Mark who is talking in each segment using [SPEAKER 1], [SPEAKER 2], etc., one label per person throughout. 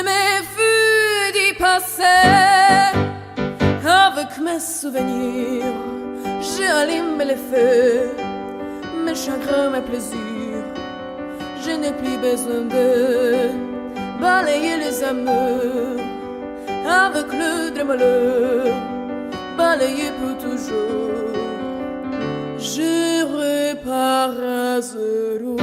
[SPEAKER 1] Je m'effuis d'y passer avec mes souvenirs. J'allume les feux, mes chagrins, mes plaisirs. Je n'ai plus besoin de balayer les amours avec le de malheur, balayer pour toujours. Je repars à zéro.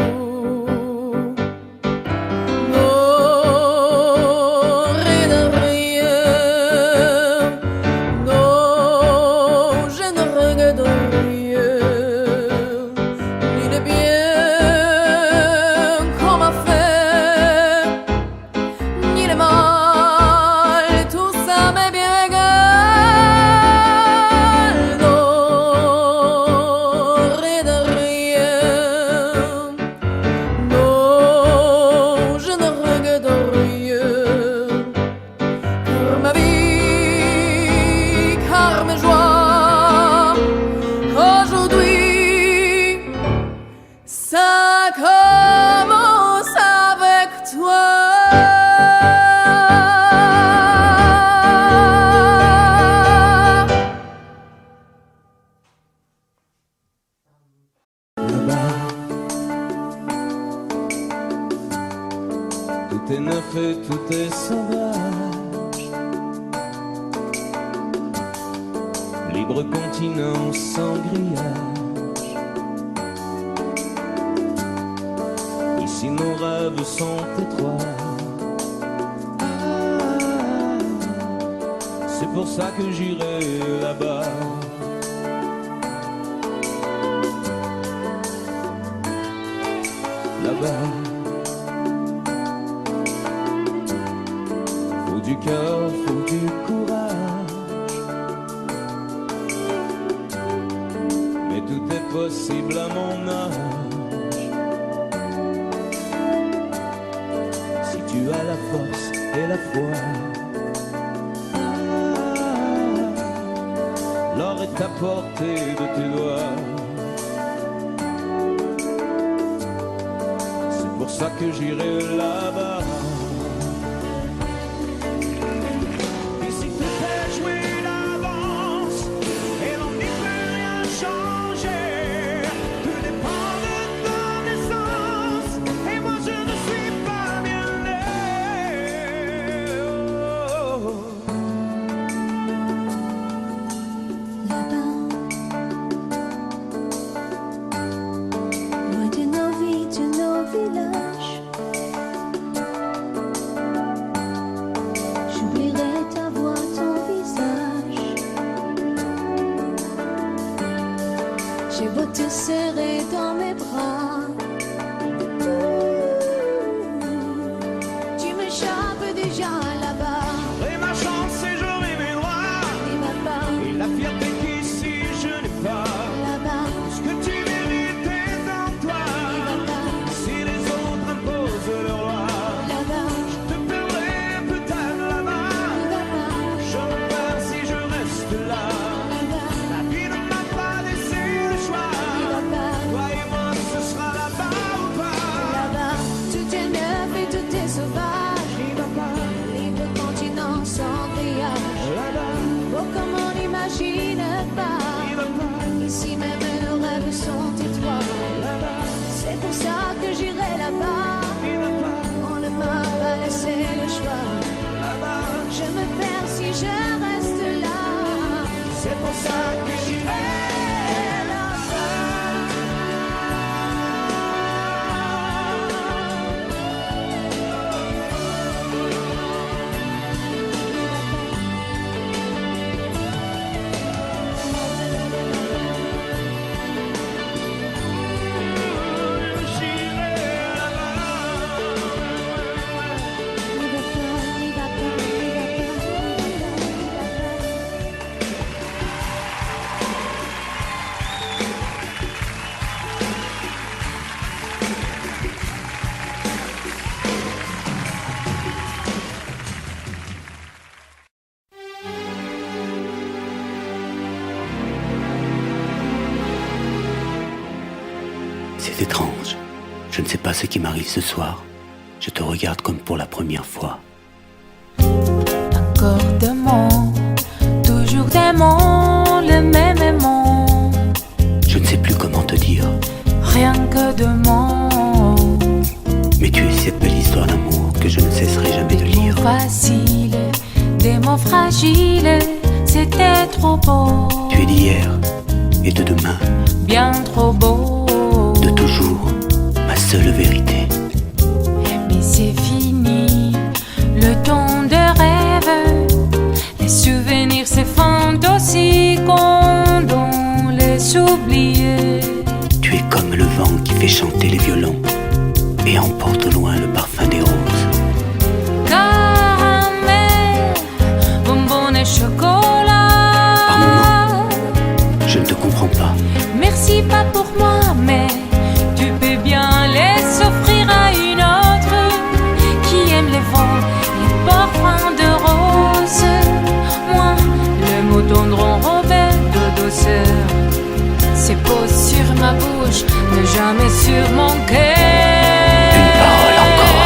[SPEAKER 2] Tout est neuf et tout est sauvage. Libre continent sans grillage. Ici nos rêves sont étroits. C'est pour ça que j'irai là-bas. Là-bas. Faut du cœur, faut du courage. Mais tout est possible à mon âge. Si tu as la force et la foi, l'or est à portée de tes doigts. C'est pour ça que j'irai là-bas.
[SPEAKER 1] J'ai beau te serrer dans mes bras, tu m'échappes déjà là-bas.
[SPEAKER 2] J'aurai ma chance et j'aurai mes droits.
[SPEAKER 1] Et ma part,
[SPEAKER 2] Et la fierté qu'ici je n'ai pas.
[SPEAKER 1] là-bas,
[SPEAKER 2] Ce que tu mérites est en toi.
[SPEAKER 1] et ma part,
[SPEAKER 2] Si les autres imposent leur loi,
[SPEAKER 1] là-bas,
[SPEAKER 2] je te perdrai peut-être là-bas.
[SPEAKER 1] et ma part,
[SPEAKER 2] Je repars si je reste là.
[SPEAKER 1] là-bas,
[SPEAKER 2] La vie ne m'a pas laissé le choix.
[SPEAKER 1] et ma part,
[SPEAKER 2] Toi et moi, ce sera là-bas ou pas.
[SPEAKER 1] là-bas. Tout est neuf et tout est sauvage.
[SPEAKER 2] Et ma part,
[SPEAKER 1] Libre continent sans grillage.
[SPEAKER 2] là-bas,
[SPEAKER 1] Oh, comme on n'imagine pas.
[SPEAKER 2] et ma part,
[SPEAKER 1] Ici même nos rêves sont étroits.
[SPEAKER 2] là-bas,
[SPEAKER 1] C'est pour ça que j'irai là-bas.
[SPEAKER 2] et ma part,
[SPEAKER 1] On ne m'a pas laissé le choix.
[SPEAKER 2] là-bas.
[SPEAKER 1] Je me perds si je reste là.
[SPEAKER 2] C'est pour ça que j'irai
[SPEAKER 3] C'est étrange. Je ne sais pas ce qui m'arrive ce soir. Je te regarde comme pour la première fois. Encore d'aimant, toujours d'aimant, le même aimant.
[SPEAKER 4] Je ne sais plus comment te dire.
[SPEAKER 3] Rien que d'aimant.
[SPEAKER 4] Mais tu es cette belle histoire d'amour que je ne cesserai jamais de lire.
[SPEAKER 3] Des mots faciles, des mots fragiles, c'était trop beau.
[SPEAKER 4] Tu es d'hier et de demain,
[SPEAKER 3] bien trop beau.
[SPEAKER 4] de toujours, ma seule vérité.
[SPEAKER 3] Mais c'est fini, le temps de rêve. Les souvenirs s'effondrent aussi quand on les oublie.
[SPEAKER 4] Tu es comme le vent qui fait chanter les violons et emporte au loin le parfum des roses.
[SPEAKER 3] Caramel, bonbons et chocolat.
[SPEAKER 4] Par moments, je ne te comprends pas.
[SPEAKER 3] Merci pas pour moi, mais tu peux bien les offrir à une autre qui aime les vents, les parfums de rose. Moi, le mot tendre enrobé de douceur, c'est posé sur ma bouche, mais jamais sur mon cœur.
[SPEAKER 4] Une parole encore.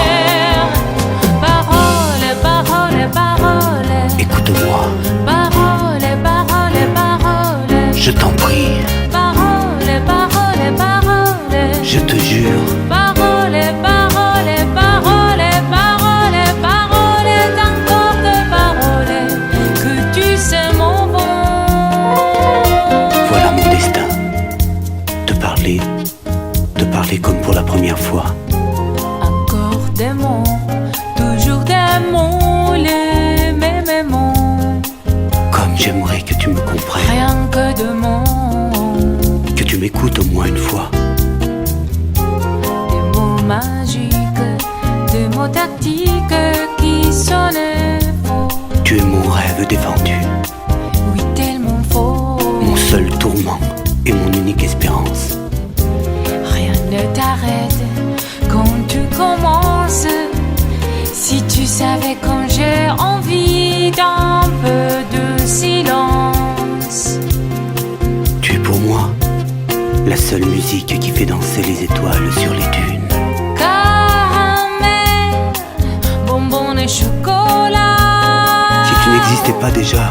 [SPEAKER 3] Parole, parole, parole.
[SPEAKER 4] Écoute-moi,
[SPEAKER 3] Parole, parole, parole.
[SPEAKER 4] je t'en prie,
[SPEAKER 3] Parole, parole, parole.
[SPEAKER 4] je te jure.
[SPEAKER 3] Parole, parole, parole, parole, parole, encore de paroles que tu sais mon bon.
[SPEAKER 4] Voilà mon destin. Te parler comme pour la première fois.
[SPEAKER 3] Encore des mots, toujours des mots, les mêmes mots.
[SPEAKER 4] Comme j'aimerais que tu me comprennes,
[SPEAKER 3] Rien que de mots,
[SPEAKER 4] que tu m'écoutes au moins une fois.
[SPEAKER 3] des mots magiques, des mots tactiques qui sonnent faux.
[SPEAKER 4] Tu es mon rêve défendu,
[SPEAKER 3] Oui, tellement faux.
[SPEAKER 4] mon seul tourment et mon unique espérance.
[SPEAKER 3] Rien ne t'arrête quand tu commences. Si tu savais quand j'ai envie d'un peu de silence.
[SPEAKER 4] Tu es pour moi la seule musique qui fait danser les étoiles sur les dunes.
[SPEAKER 3] Caramel, bonbons et chocolat.
[SPEAKER 4] Si tu n'existais pas déjà,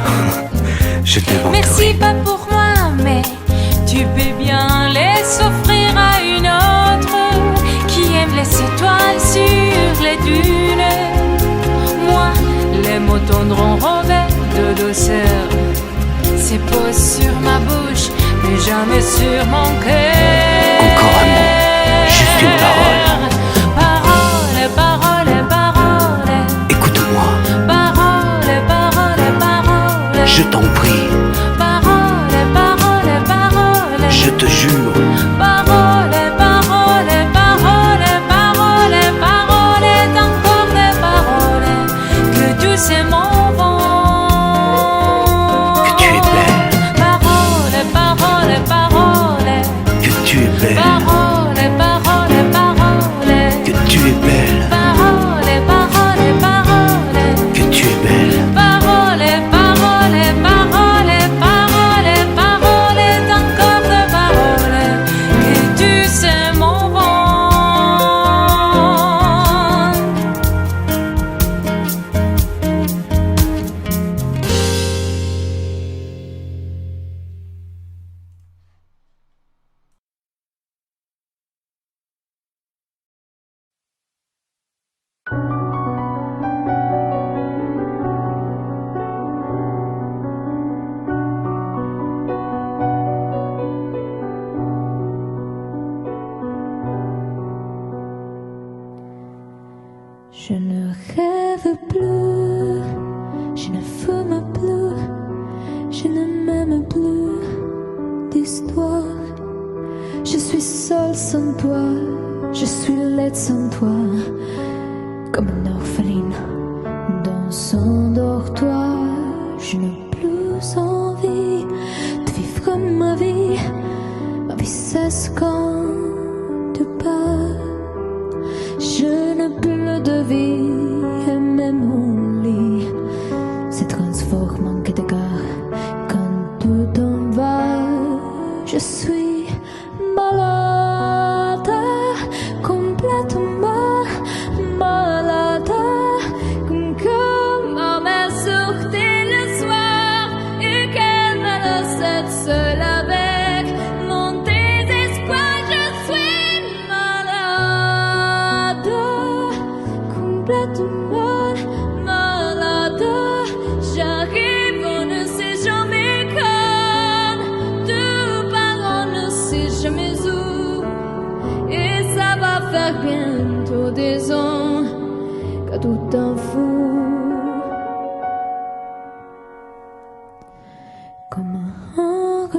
[SPEAKER 4] je t'inventerais.
[SPEAKER 3] Merci pas pour moi, mais tu peux bien les offrir à une autre qui aime les étoiles sur les dunes. Moi, les mots tendres enrobés de douceur, c'est posé sur ma bouche, mais jamais sur mon cœur.
[SPEAKER 4] Encore un mot, juste une parole.
[SPEAKER 3] Parole, parole, parole.
[SPEAKER 4] Écoute-moi,
[SPEAKER 3] Parole, parole, parole.
[SPEAKER 4] je t'en prie,
[SPEAKER 3] Parole, parole, parole.
[SPEAKER 4] je te jure.
[SPEAKER 3] Parole, parole, parole, parole, parole, encore des paroles que tu sais mon vent.
[SPEAKER 4] Que tu es belle,
[SPEAKER 3] Parole, parole, parole.
[SPEAKER 4] que tu es belle,
[SPEAKER 3] Parole, parole, parole.
[SPEAKER 4] que tu es belle,
[SPEAKER 3] Parole, parole, parole.
[SPEAKER 4] que tu es belle.
[SPEAKER 3] Parole, parole, parole, parole, parole, encore de paroles que tu sais mon vent.
[SPEAKER 1] Je ne rêve plus, je ne fume plus, je ne m'aime plus d'histoire. Je suis seule sans toi, je suis laide sans toi, comme une orpheline dans son dortoir. Je n'ai plus envie de vivre ma vie cesse quand tu pars. Je n'ai plus de vie et même mon lit se transforme en quai de gare quand tu t'en vas. Je suis malade, complètement malade, comme ma mère sur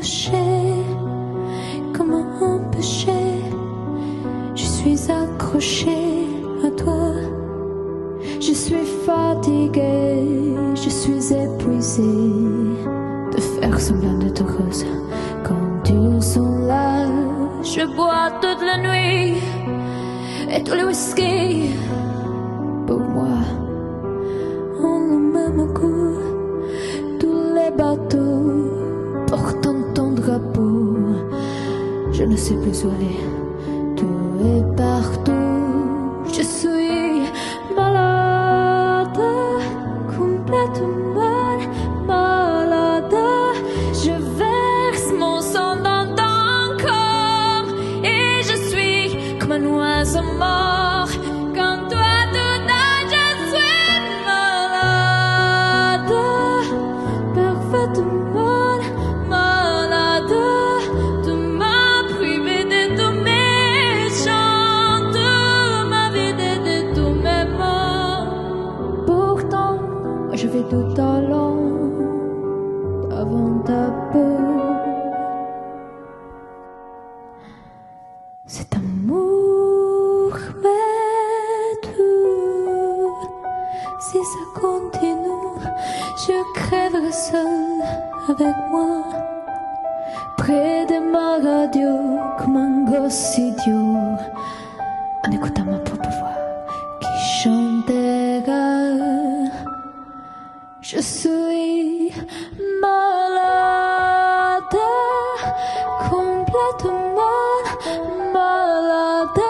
[SPEAKER 1] accrochée comme un péché. Je suis accrochée à toi. Je suis fatiguée, je suis épuisée de faire semblant d'être heureuse quand ils sont là. Je bois toute la nuit et tous les whisky pour moi ont le même goût. Tous les bateaux portant ton drapeau, je ne sais plus où aller. Tout est partout. Je suis malade, complètement malade. Je verse mon sang dans ton corps et je suis comme un oiseau mort. Quand toi tout âge, je suis malade, parfaitement malade. Tu m'as privé de tous mes chants, tu m'as vidé de tous mes mots. Pourtant, je vais tout allant avant ta peau. Cet amour m'est tout. Si ça continue, je crèverai seule avec moi, près de ma radio, comme un gosse idiot, en écoutant ma propre voix qui chantera. Je suis malade, complètement malade,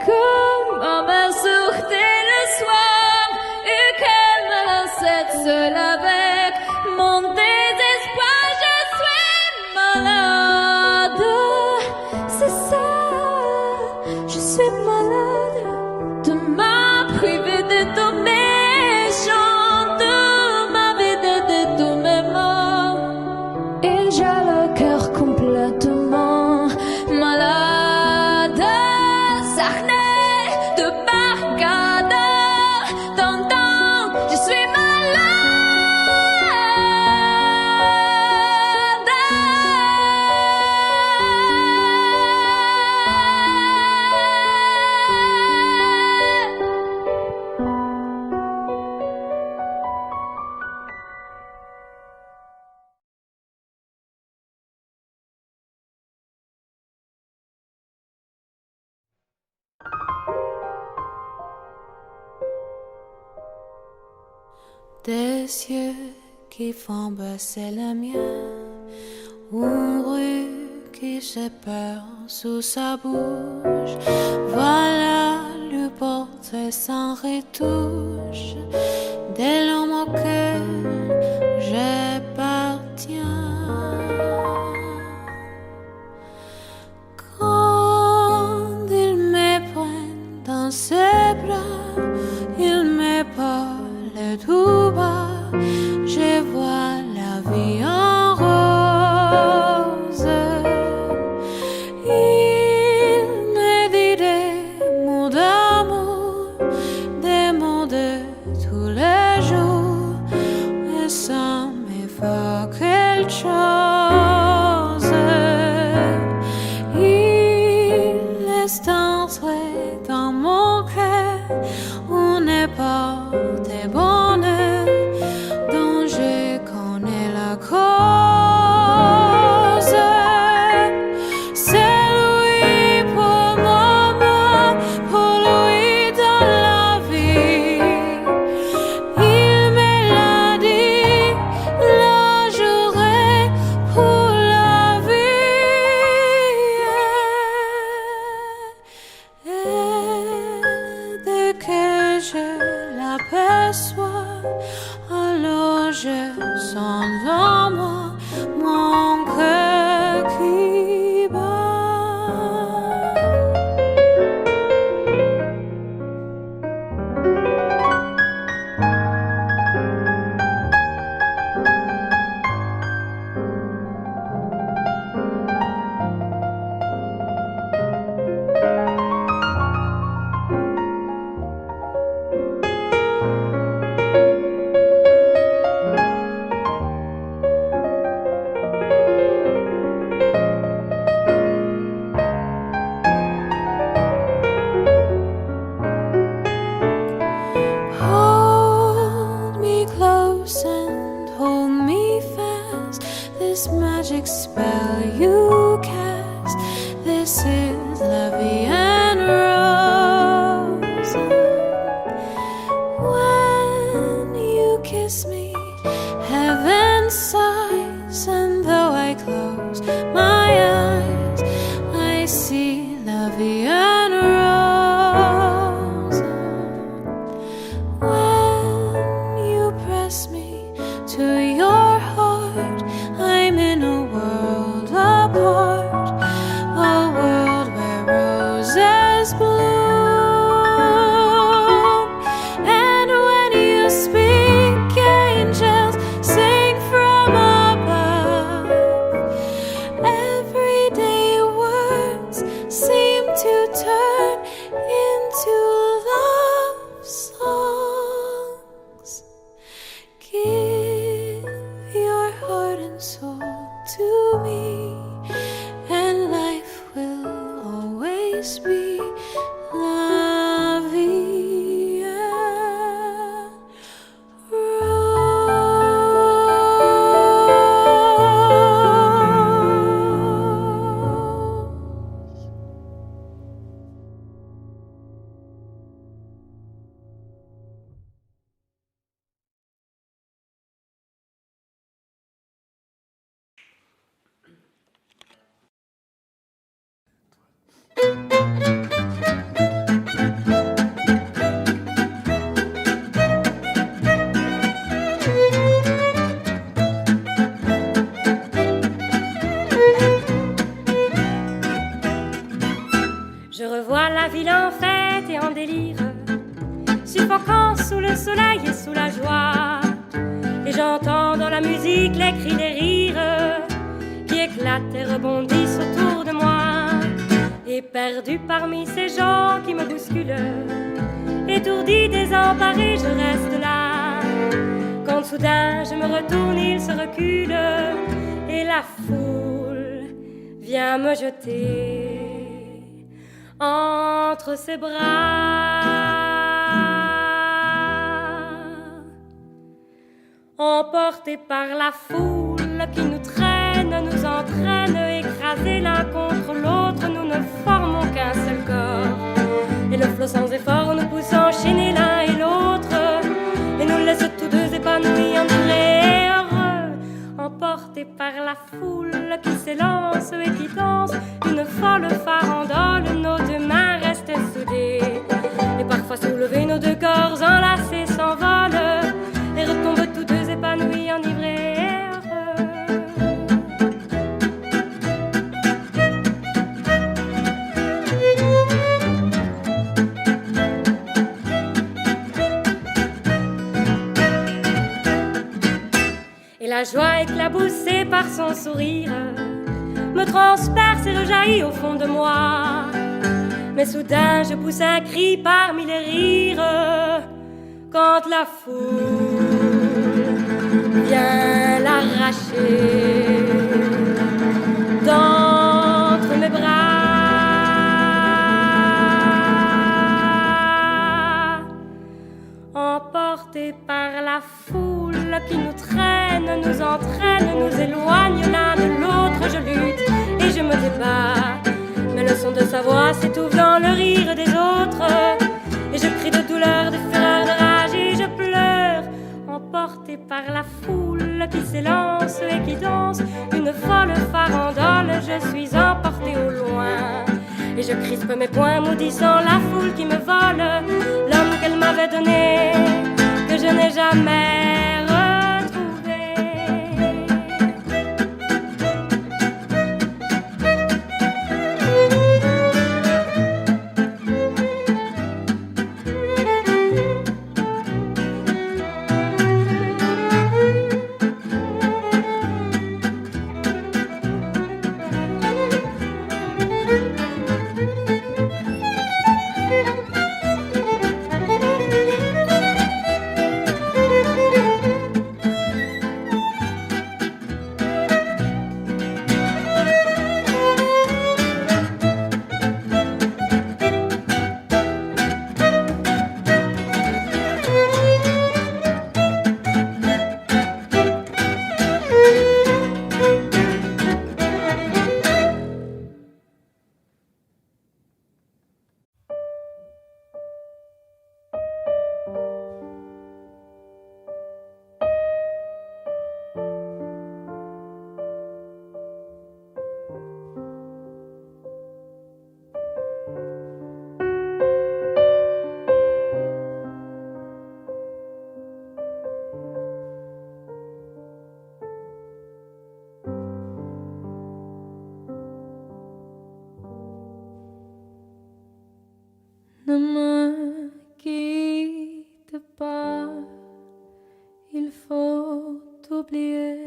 [SPEAKER 1] comme ma mère sortait le soir et qu'elle me laissait seule avec mon désespoir. Je suis malade, c'est ça, je suis malade. Tu m'as privé de tous mes chants, tu m'as vidé de tous mes mots, et j'ai le cœur complètement malade. Sarney de Barcade, t'entends, je suis
[SPEAKER 3] Des yeux qui font baisser les miens, une rue qui se perd sous sa bouche. Voilà le portrait sans retouche de l'homme auquel j'appartiens. Quand il me prend dans ses bras, il me parle tout bas, je vois la vie en rose. Il me dit des mots d'amour, des mots de tous les jours, et ça me fait quelque chose. Il laisse entrer dans mon cœur une porte de bonheur dont je connais la cause. C'est lui pour moi, pour lui dans la vie. Il me l'a dit, la journée pour la vie. Et dès que je l'aperçois, alors je sens en moi mon cœur qui bat.
[SPEAKER 1] kiss me, heaven sighs, and though I close my eyes, I see la vie en rose. When you press me to your heart, I'm in a world apart, a world where roses bloom. And when you speak, angels sing from above. Everyday words seem to turn into love songs. Give your heart and soul to me, and life will always be la vie en rose.
[SPEAKER 5] Je revois la ville en fête et en délire, suffocant sous le soleil et sous la joie. Et j'entends dans la musique les cris des rires qui éclatent et rebondissent autour de moi. Et perdu parmi ces gens qui me bousculent, étourdi, désemparé, je reste là. Quand soudain je me retourne, il se recule et la foule vient me jeter entre ses bras. Emportés par la foule qui nous traîne, nous entraîne, écrasés l'un contre l'autre, nous ne formons qu'un seul corps. Et le flot sans effort nous pousse enchaîner l'un et l'autre, et nous laisse tous deux épanouis, enivrés et heureux. Emportés par la foule qui s'élance et qui danse une folle farandole, nos deux mains restent soudées, et parfois soulevés, nos deux corps enlacés s'envolent et retombent tous deux épanouis, enivrés et heureux. Et la joie éclaboussée par son sourire me transperce et rejaillit au fond de moi. Mais soudain je pousse un cri parmi les rires quand la foule vient l'arracher d'entre mes bras. Emportés par la foule qui nous traîne, nous entraîne, nous éloigne l'un de l'autre, je lutte et je me débat. Mais le son de sa voix s'étouffe dans le rire des autres, et je crie de douleur, de fureur, de rage et je pleure. Emporté par la foule qui s'élance et qui danse une folle farandole, je suis emporté au loin. Et je crispe mes poings maudissant la foule qui me vole l'homme qu'elle m'avait donné, que je n'ai jamais retrouvé.
[SPEAKER 1] s'oublier,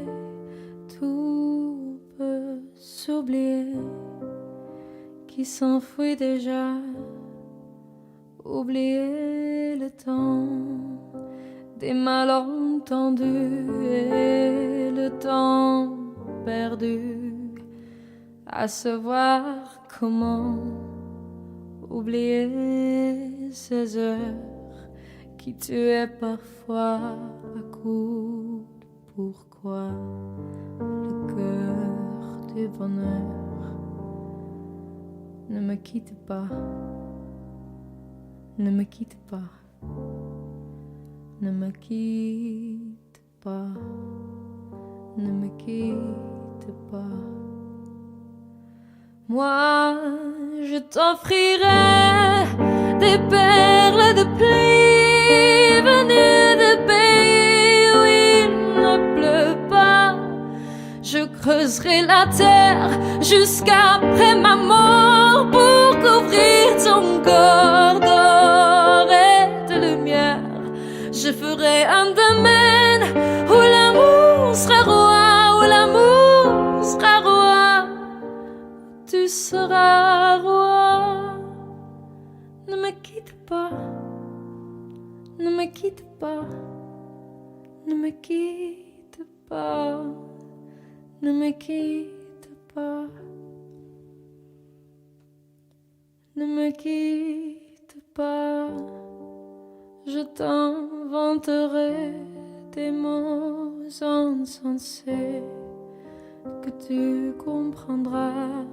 [SPEAKER 1] tout peut s'oublier, qui s'enfuit déjà. Oublier le temps des malentendus et le temps perdu à savoir comment oublier ces heures qui tuaient parfois à coups de pourquoi le cœur du bonheur. Ne me quitte pas. Ne me quitte pas, ne me quitte pas, ne me quitte pas. Moi, je t'offrirai des perles de pluie venues de pays où il ne pleut pas. Je creuserai la terre jusqu'après ma mort pour couvrir ton corps d'or et de lumière. Je ferai un domaine où l'amour sera roi, où l'amour sera roi, tu seras roi. Ne me quitte pas, ne me quitte pas, ne me quitte pas, ne me quitte pas, ne me quitte pas. Je t'inventerai des mots insensés que tu comprendras.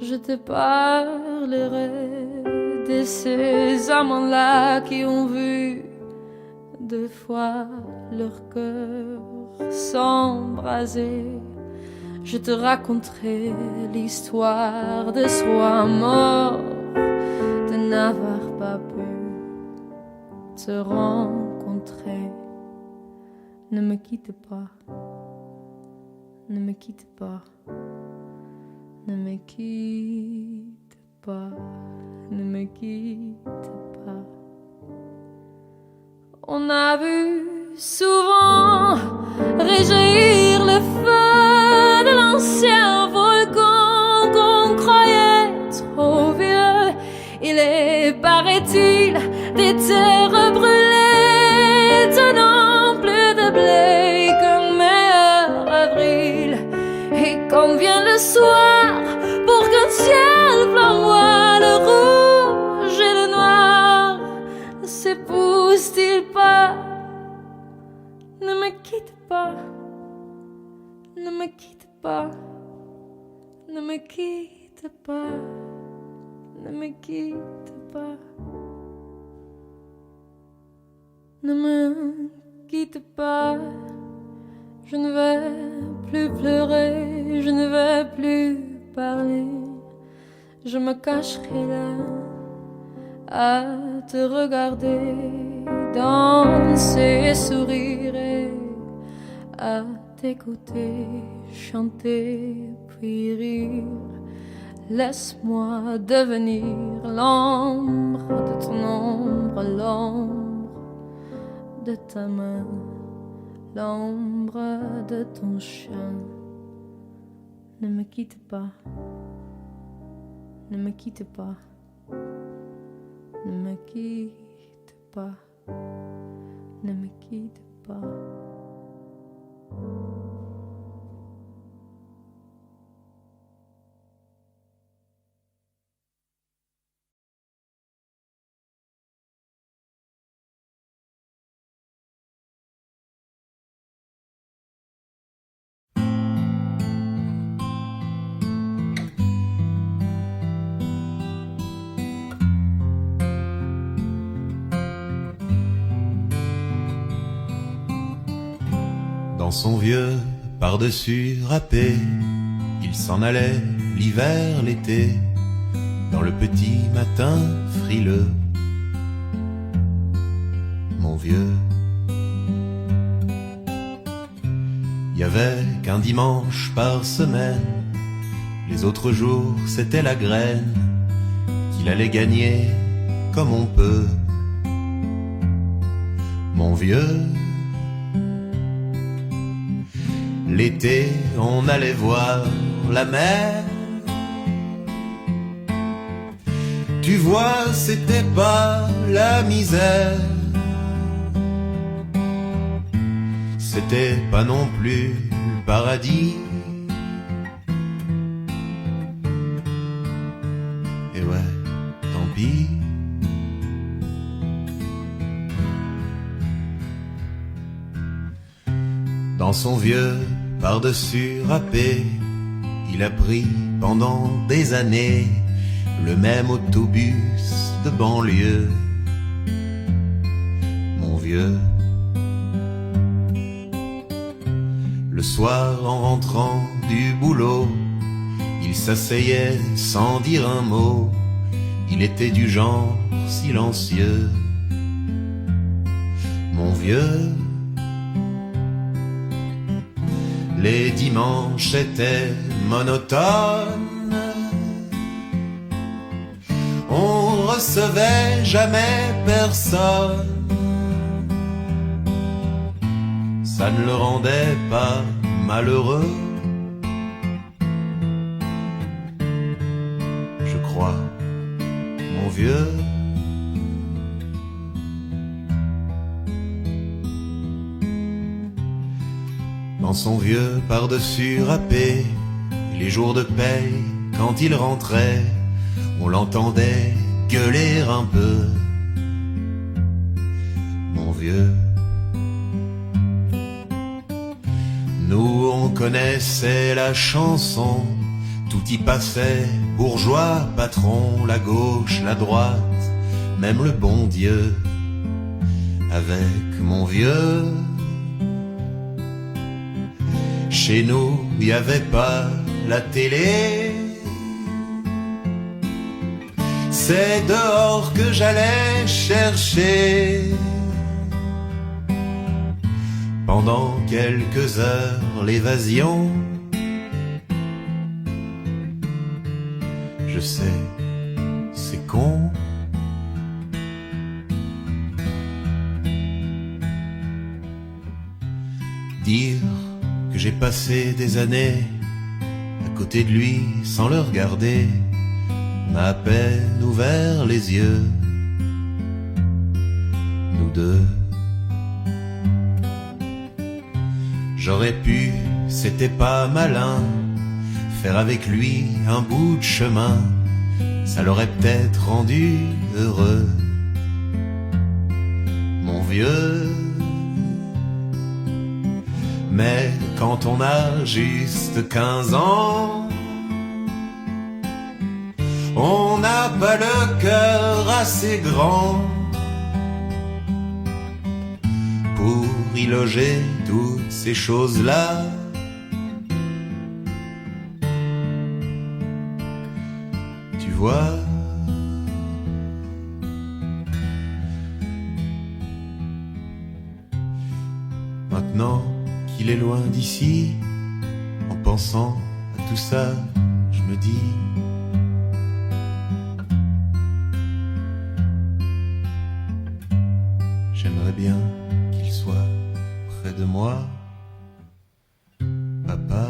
[SPEAKER 1] Je te parlerai de ces amants-là qui ont vu deux fois leur cœur s'embraser. Je te raconterai l'histoire de ce roi mort, de n'avoir pas pu te rencontrer. Ne me quitte pas, ne me quitte pas, ne me quitte pas, ne me quitte pas. On a vu souvent réjaillir le feu de l'ancien volcan qu'on croyait trop vieux. Il est, paraît-il, des terres brûlées, tenant plus de blé qu'un meilleur avril. Et quand vient le soir, pour qu'un ciel flamboie, le rouge et le noir ne s'épousent-ils pas? Ne me quitte pas, ne me quitte pas, ne me quitte pas, ne me quitte pas. Ne me quitte pas, je ne vais plus pleurer, je ne vais plus parler. Je me cacherai là à te regarder danser et sourire et à t'écouter chanter puis rire. Laisse-moi devenir l'ombre de ton ombre, l'ombre de ta main, l'ombre de ton chien. Ne me quitte pas, ne me quitte pas, ne me quitte pas, ne me quitte pas.
[SPEAKER 6] Dans son vieux par-dessus râpé, il s'en allait l'hiver, l'été, dans le petit matin frileux. Mon vieux, il y avait qu'un dimanche par semaine, les autres jours c'était la graine qu'il allait gagner comme on peut. Mon vieux, L'été, on allait voir la mer. Tu vois, c'était pas la misère. C'était pas non plus le paradis. Et ouais, tant pis. Dans son vieux par-dessus râpé, il a pris pendant des années le même autobus de banlieue. Mon vieux. Le soir, en rentrant du boulot, il s'asseyait sans dire un mot. Il était du genre silencieux. Mon vieux. Les dimanches étaient monotones. On recevait jamais personne. Ça ne le rendait pas malheureux, je crois, mon vieux. Dans son vieux par-dessus râpé, les jours de paye, quand il rentrait, on l'entendait gueuler un peu. Mon vieux. Nous on connaissait la chanson, tout y passait, bourgeois, patron, la gauche, la droite, même le bon Dieu. Avec mon vieux, chez nous, il n'y avait pas la télé. C'est dehors que j'allais chercher. Pendant quelques heures, l'évasion. Je sais, c'est con. Dire que j'ai passé des années à côté de lui sans le regarder m'a à peine ouvert les yeux. Nous deux. J'aurais pu, c'était pas malin, faire avec lui un bout de chemin, ça l'aurait peut-être rendu heureux. Mon vieux. Mais quand on a juste 15 ans, on n'a pas le cœur assez grand pour y loger toutes ces choses-là. Tu vois, maintenant qu'il est loin d'ici, en pensant à tout ça, je me dis j'aimerais bien qu'il soit près de moi, papa.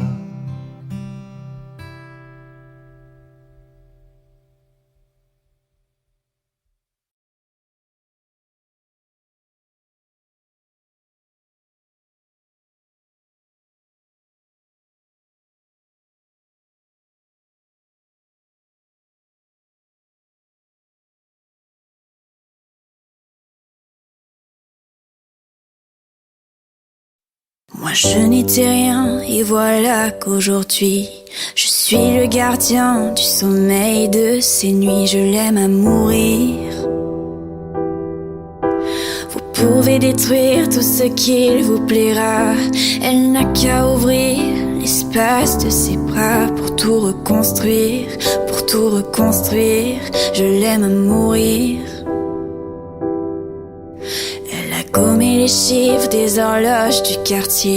[SPEAKER 1] Moi je n'étais rien et voilà qu'aujourd'hui je suis le gardien du sommeil de ces nuits. Je l'aime à mourir. Vous pouvez détruire tout ce qu'il vous plaira, elle n'a qu'à ouvrir l'espace de ses bras pour tout reconstruire, pour tout reconstruire. Je l'aime à mourir. Gommé les chiffres des horloges du quartier,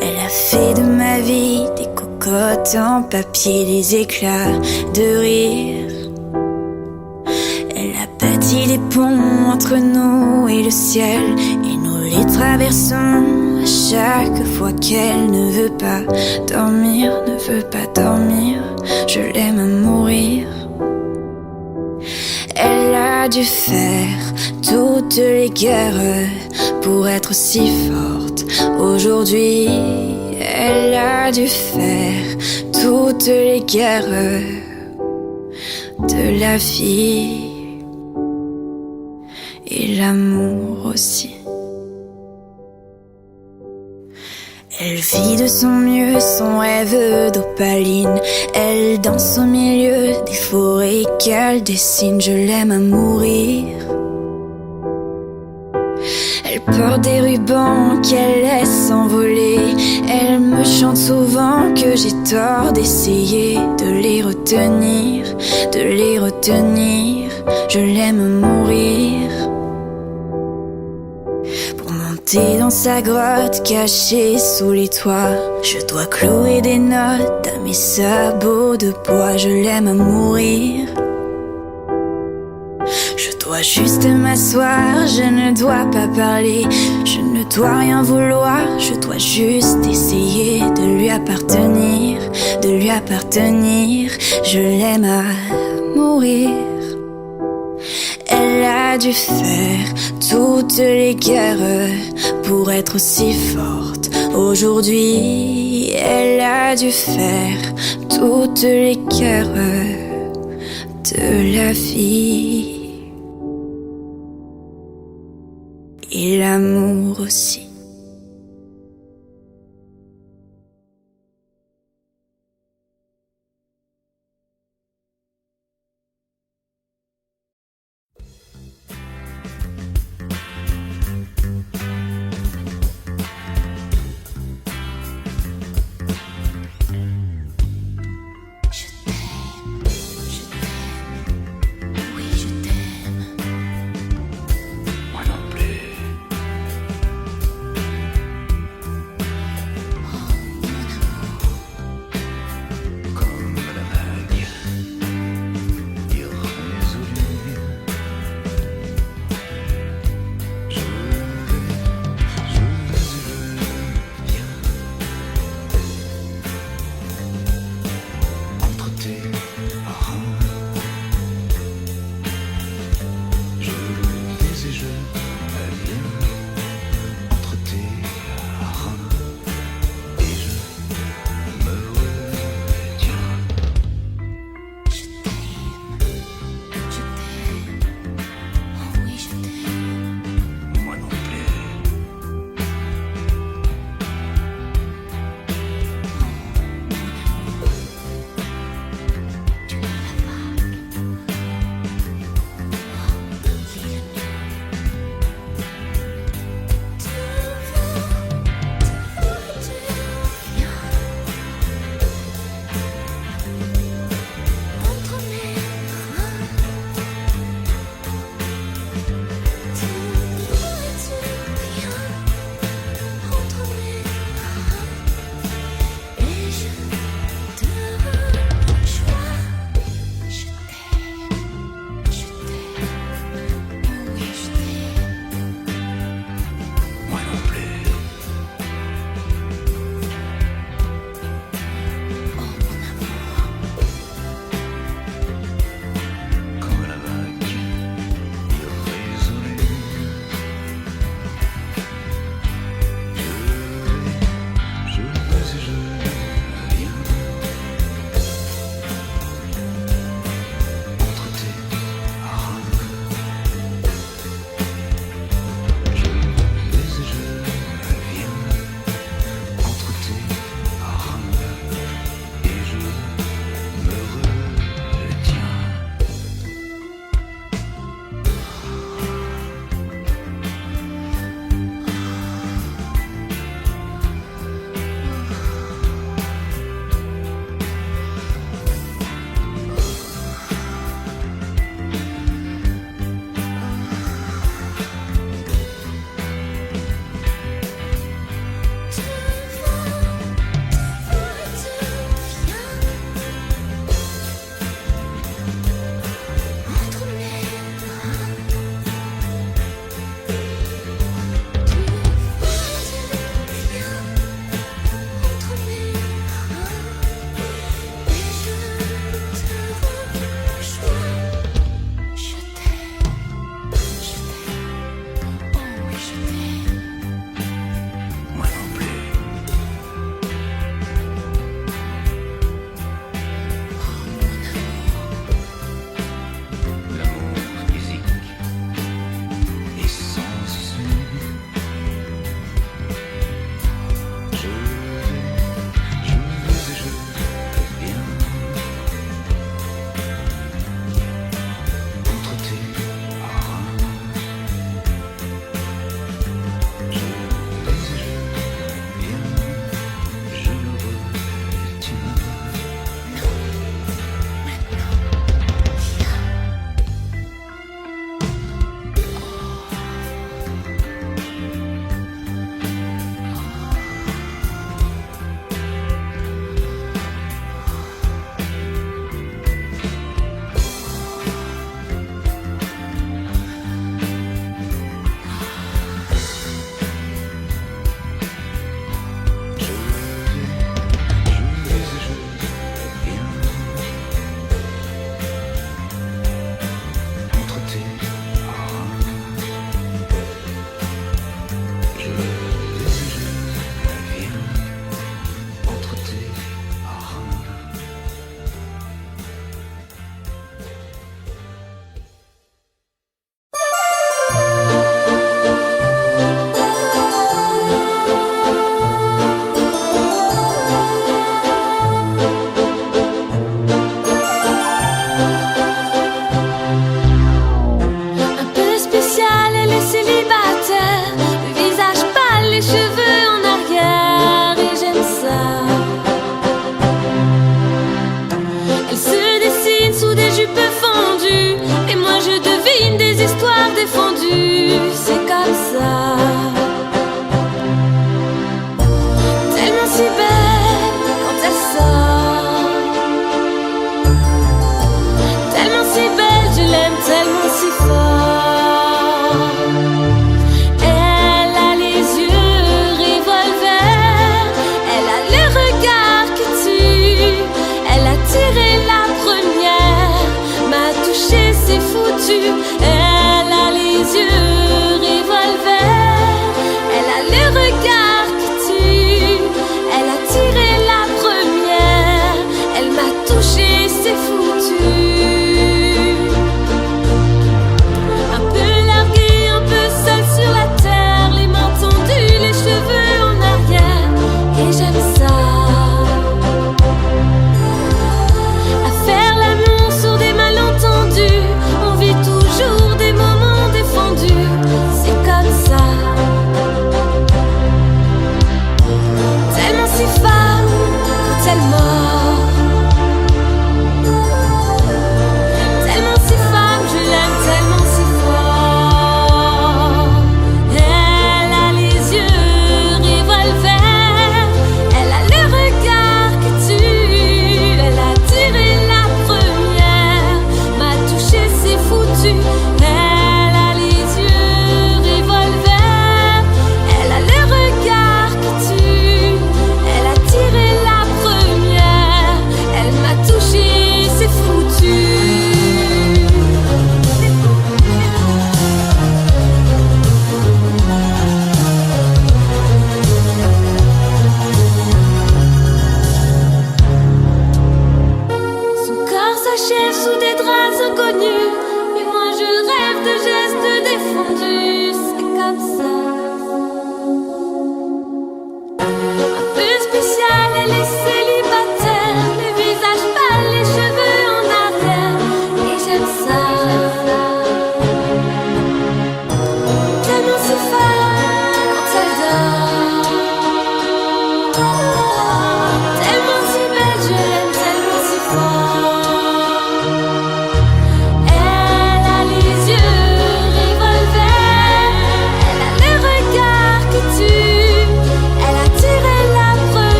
[SPEAKER 1] elle a fait de ma vie des cocottes en papier, des éclats de rire. Elle a bâti des ponts entre nous et le ciel, et nous les traversons à chaque fois qu'elle ne veut pas dormir, ne veut pas dormir. Je l'aime à mourir. Elle a dû faire toutes les guerres pour être si forte. Aujourd'hui, elle a dû faire toutes les guerres de la vie et l'amour aussi. Elle vit de son mieux son rêve d'opaline. Elle danse au milieu des forêts qu'elle dessine. Je l'aime à mourir. Elle porte des rubans qu'elle laisse s'envoler. Elle me chante souvent que j'ai tort d'essayer de les retenir, de les retenir. Je l'aime à mourir. Dans sa grotte cachée sous les toits, je dois clouer des notes à mes sabots de bois. Je l'aime à mourir. Je dois juste m'asseoir, je ne dois pas parler, je ne dois rien vouloir, je dois juste essayer de lui appartenir, de lui appartenir. Je l'aime à mourir. Elle a dû faire toutes les guerres pour être aussi forte. Aujourd'hui, elle a dû faire toutes les guerres de la vie et l'amour aussi.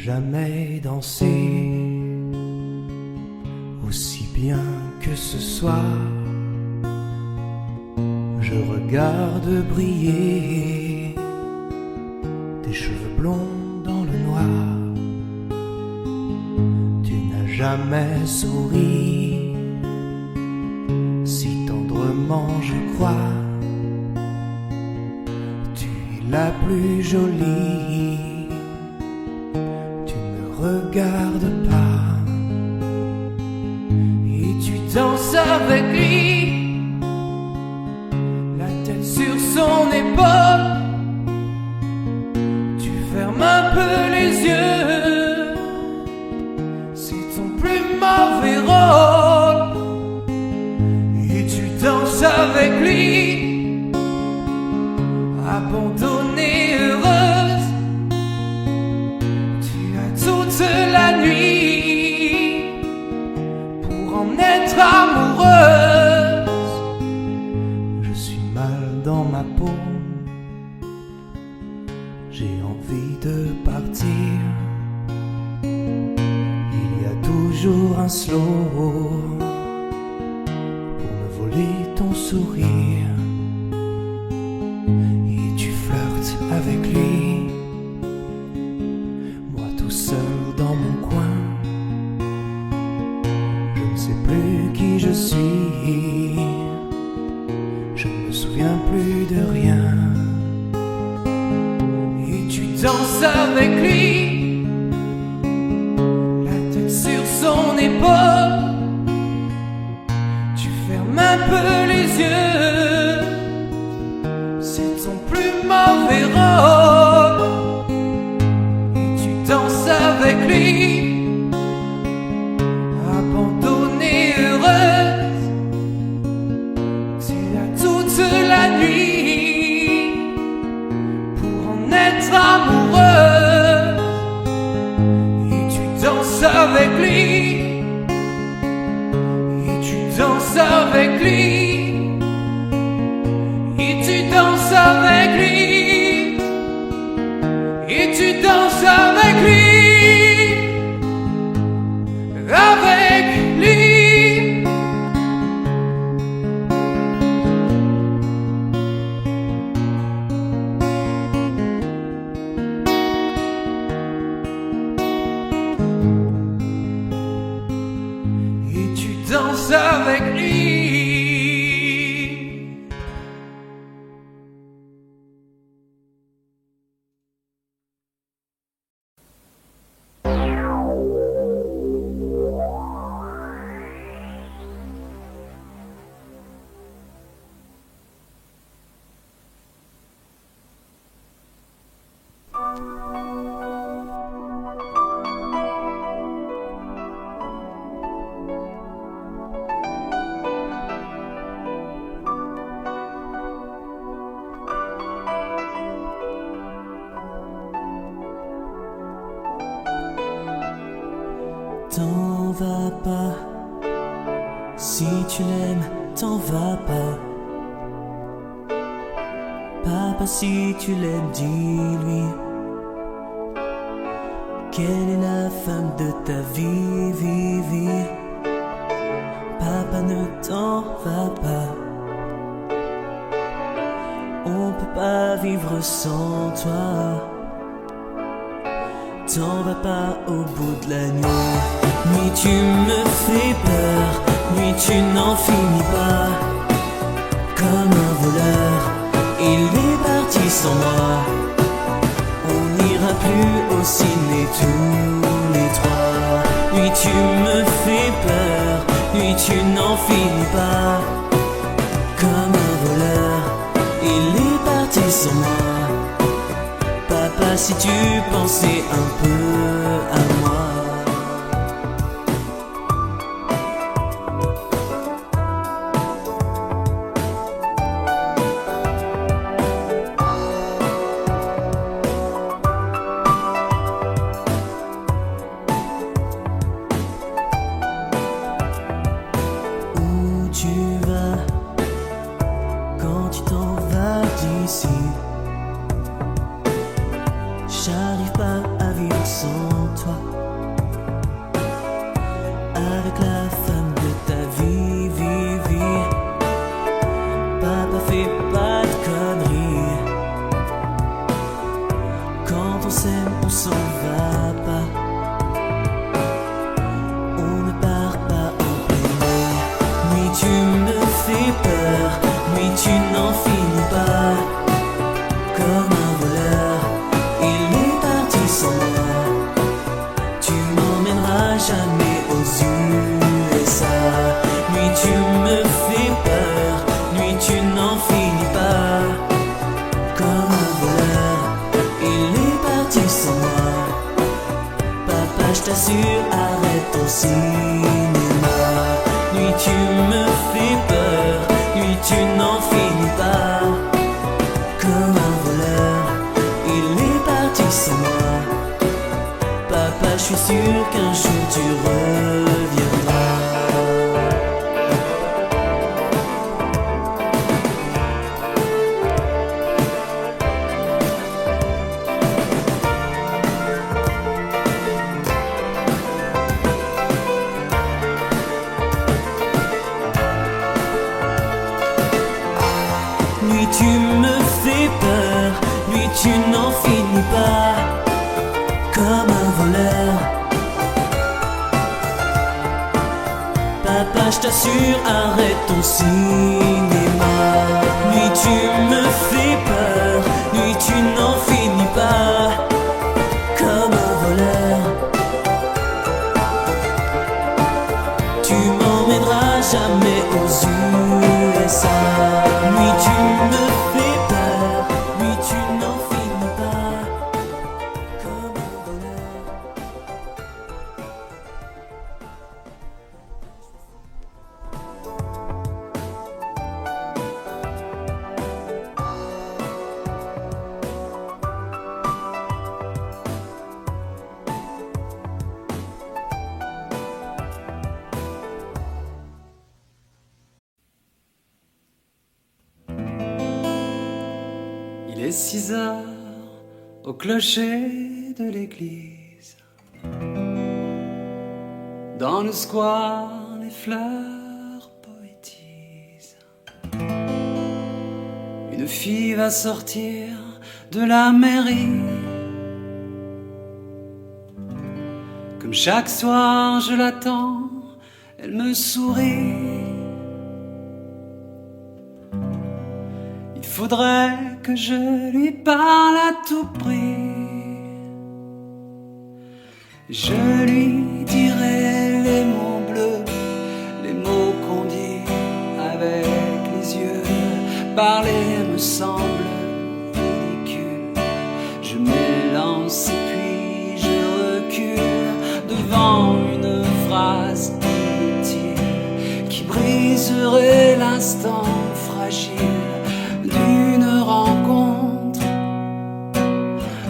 [SPEAKER 7] jamais dansé aussi bien que ce soir. Je regarde briller tes cheveux blonds dans le noir. Tu n'as jamais souri si tendrement, je crois. Tu es la plus jolie. Tu ne regardes pas et tu danses avec lui, la tête sur son épaule. Tu fermes un peu les yeux, c'est ton plus mauvais rôle. Et tu danses avec lui, abandonnée, heureuse. Tu as toute la nuit pour en être amoureuse. Je suis mal dans ma peau, j'ai envie de partir. Il y a toujours un slow pour me voler ton sourire. Et tu flirtes avec lui, moi tout seul dans mon coin. Je ne sais plus qui je suis, je ne me souviens plus de rien. Et tu danses avec lui, la tête sur son épaule. Tu fermes un peu les yeux, c'est ton plus mauvais rôle. Et tu danses avec lui, abandonnée, heureuse. Tu as toute la nuit pour en être amoureuse. Et tu danses avec lui, et tu danses avec lui, et tu danses avec lui, et tu danses avec lui, avec lui. Et tu danses avec lui.
[SPEAKER 8] T'en vas pas, si tu l'aimes, t'en vas pas. Papa, si tu l'aimes, dis-lui quelle est la femme de ta vie, vie, vie. Papa, ne t'en va pas, on peut pas vivre sans toi. T'en vas pas au bout de la nuit. Nuit tu me fais peur, nuit tu n'en finis pas. Comme un voleur, il est parti sans moi. On n'ira plus au ciné tous les trois. Nuit tu me fais peur, nuit tu n'en finis pas. Comme un voleur, il est parti sans moi. Papa, si tu pensais un peu à moi. Où tu vas quand tu t'en vas d'ici? J'arrive pas à vivre sans tu me fais peur, nuit tu n'en finis pas. Comme un voleur, il est parti sans moi. Tu m'emmèneras jamais aux USA. Nuit tu me fais peur, nuit tu n'en finis pas. Comme un voleur, il est parti sans moi. Papa, je t'assure, arrête ton cinéma. Nuit tu me fais peur, nuit tu n'en finis pas. Comme un voleur, il est parti sans moi. Papa, je suis sûr qu'un jour tu reviendras. Nuit tu me fais peur, nuit tu n'en finis pas. Comme un voleur. Papa, je t'assure, arrête ton cinéma. Nuit tu me fais peur, nuit tu n'en finis pas. Comme un voleur. Tu m'emmèneras jamais aux USA. Nuit tu me fais peur, nuit tu n'en finis pas. Comme un voleur.
[SPEAKER 7] Il est 6 heures au clocher de l'église. Dans le square, les fleurs poétisent. Une fille va sortir de la mairie. Comme chaque soir je l'attends, elle me sourit. Il faudrait que je lui parle à tout prix. Je lui dirai les mots bleus, les mots qu'on dit avec les yeux. Parler me semble ridicule. Je m'élance et puis je recule devant une phrase inutile qui briserait l'instant fragile d'une rencontre,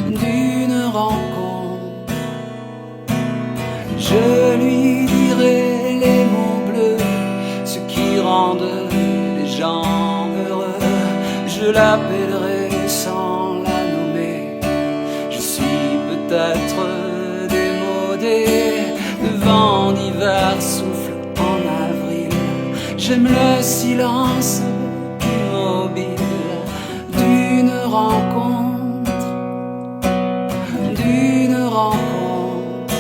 [SPEAKER 7] d'une rencontre. Je lui dirai les mots bleus, ceux qui rendent les gens heureux. Je l'appellerai sans la nommer. Je suis peut-être démodé, le vent d'hiver souffle en avril. J'aime le silence immobile d'une rencontre, d'une rencontre.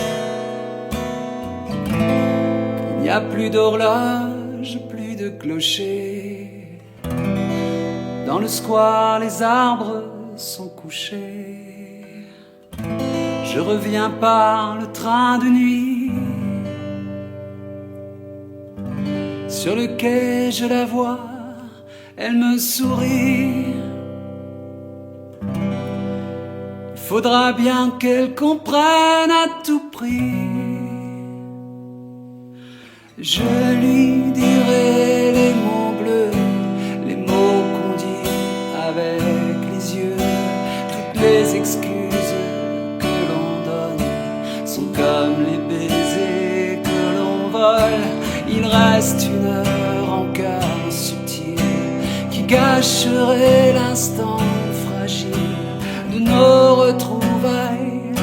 [SPEAKER 7] Il n'y a plus d'horloge, plus de clocher. Dans le square, les arbres sont couchés. Je reviens par le train de nuit. Sur le quai, je la vois, elle me sourit. Il faudra bien qu'elle comprenne à tout prix. Je lui dirai les mots bleus, les mots qu'on dit avec les yeux. Toutes les excuses que l'on donne sont comme les baisers que l'on vole. Il reste une rancœur subtile qui gâcherait l'instant fragile de nos retrouvailles,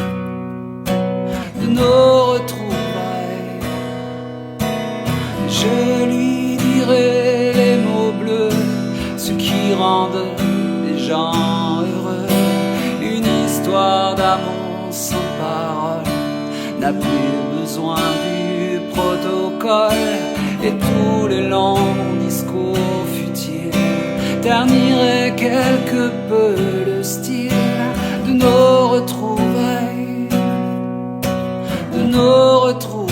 [SPEAKER 7] de nos retrouvailles. Je lui dirai les mots bleus, ceux qui rendent les gens heureux. Une histoire d'amour sans parole n'a plus besoin du protocole. Et tous les longs quelque peu le style de nos retrouvailles, de nos retrouvailles.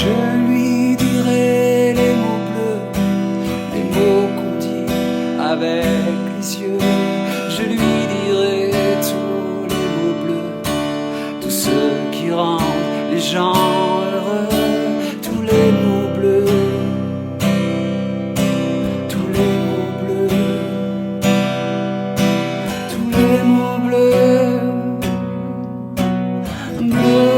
[SPEAKER 7] Je lui dirai les mots bleus, les mots qu'on dit avec les yeux. Je lui dirai tous les mots bleus, tous ceux qui rendent les gens heureux. Tous les mots bleus, tous les mots bleus, tous les mots bleus, bleus.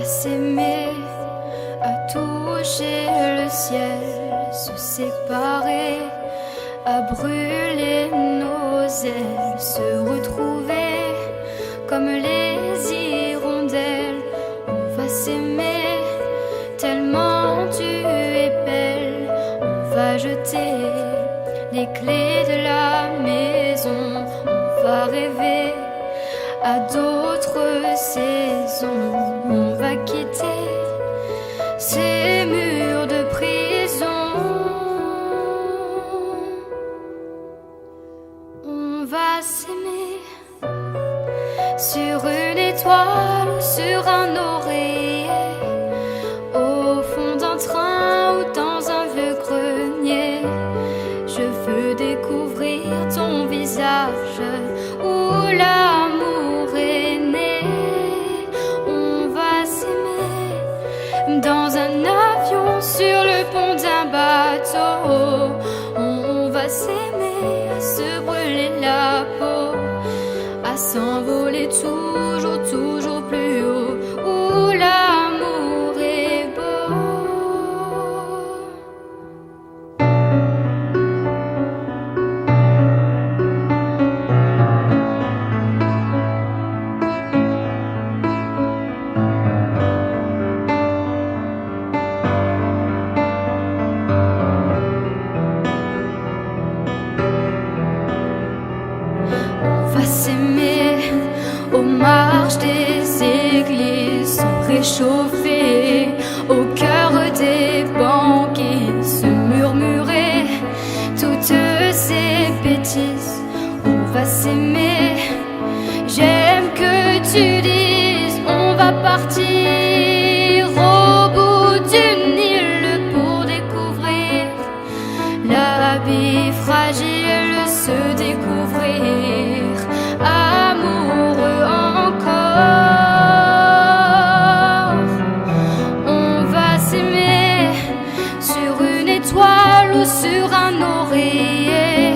[SPEAKER 1] S'aimer, à toucher le ciel, se séparer, à brûler nos ailes, se retrouver comme les hirondelles. On va s'aimer tellement tu es belle. On va jeter les clés de la maison. On va rêver à d'autres saisons. On va quitter ces murs de prison. On va s'aimer sur une étoile ou sur un oreiller, au fond d'un train ou dans un vieux grenier. Je veux découvrir ton visage où l'amour est né. On va s'aimer dans un avion, sur le pont d'un bateau. On va s'aimer, à se brûler la peau, à s'envoler toujours, toujours plus haut, où l'amour est beau. On va s'aimer aux marches des églises, se réchauffer au cœur des banquiers, se murmurer toutes ces bêtises. On va s'aimer, j'aime que tu dises, on va partir au bout d'une île pour découvrir la vie fragile, se découvrir amoureux encore. On va s'aimer sur une étoile ou sur un oreiller,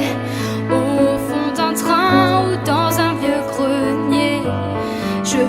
[SPEAKER 1] au fond d'un train ou dans un vieux grenier. Je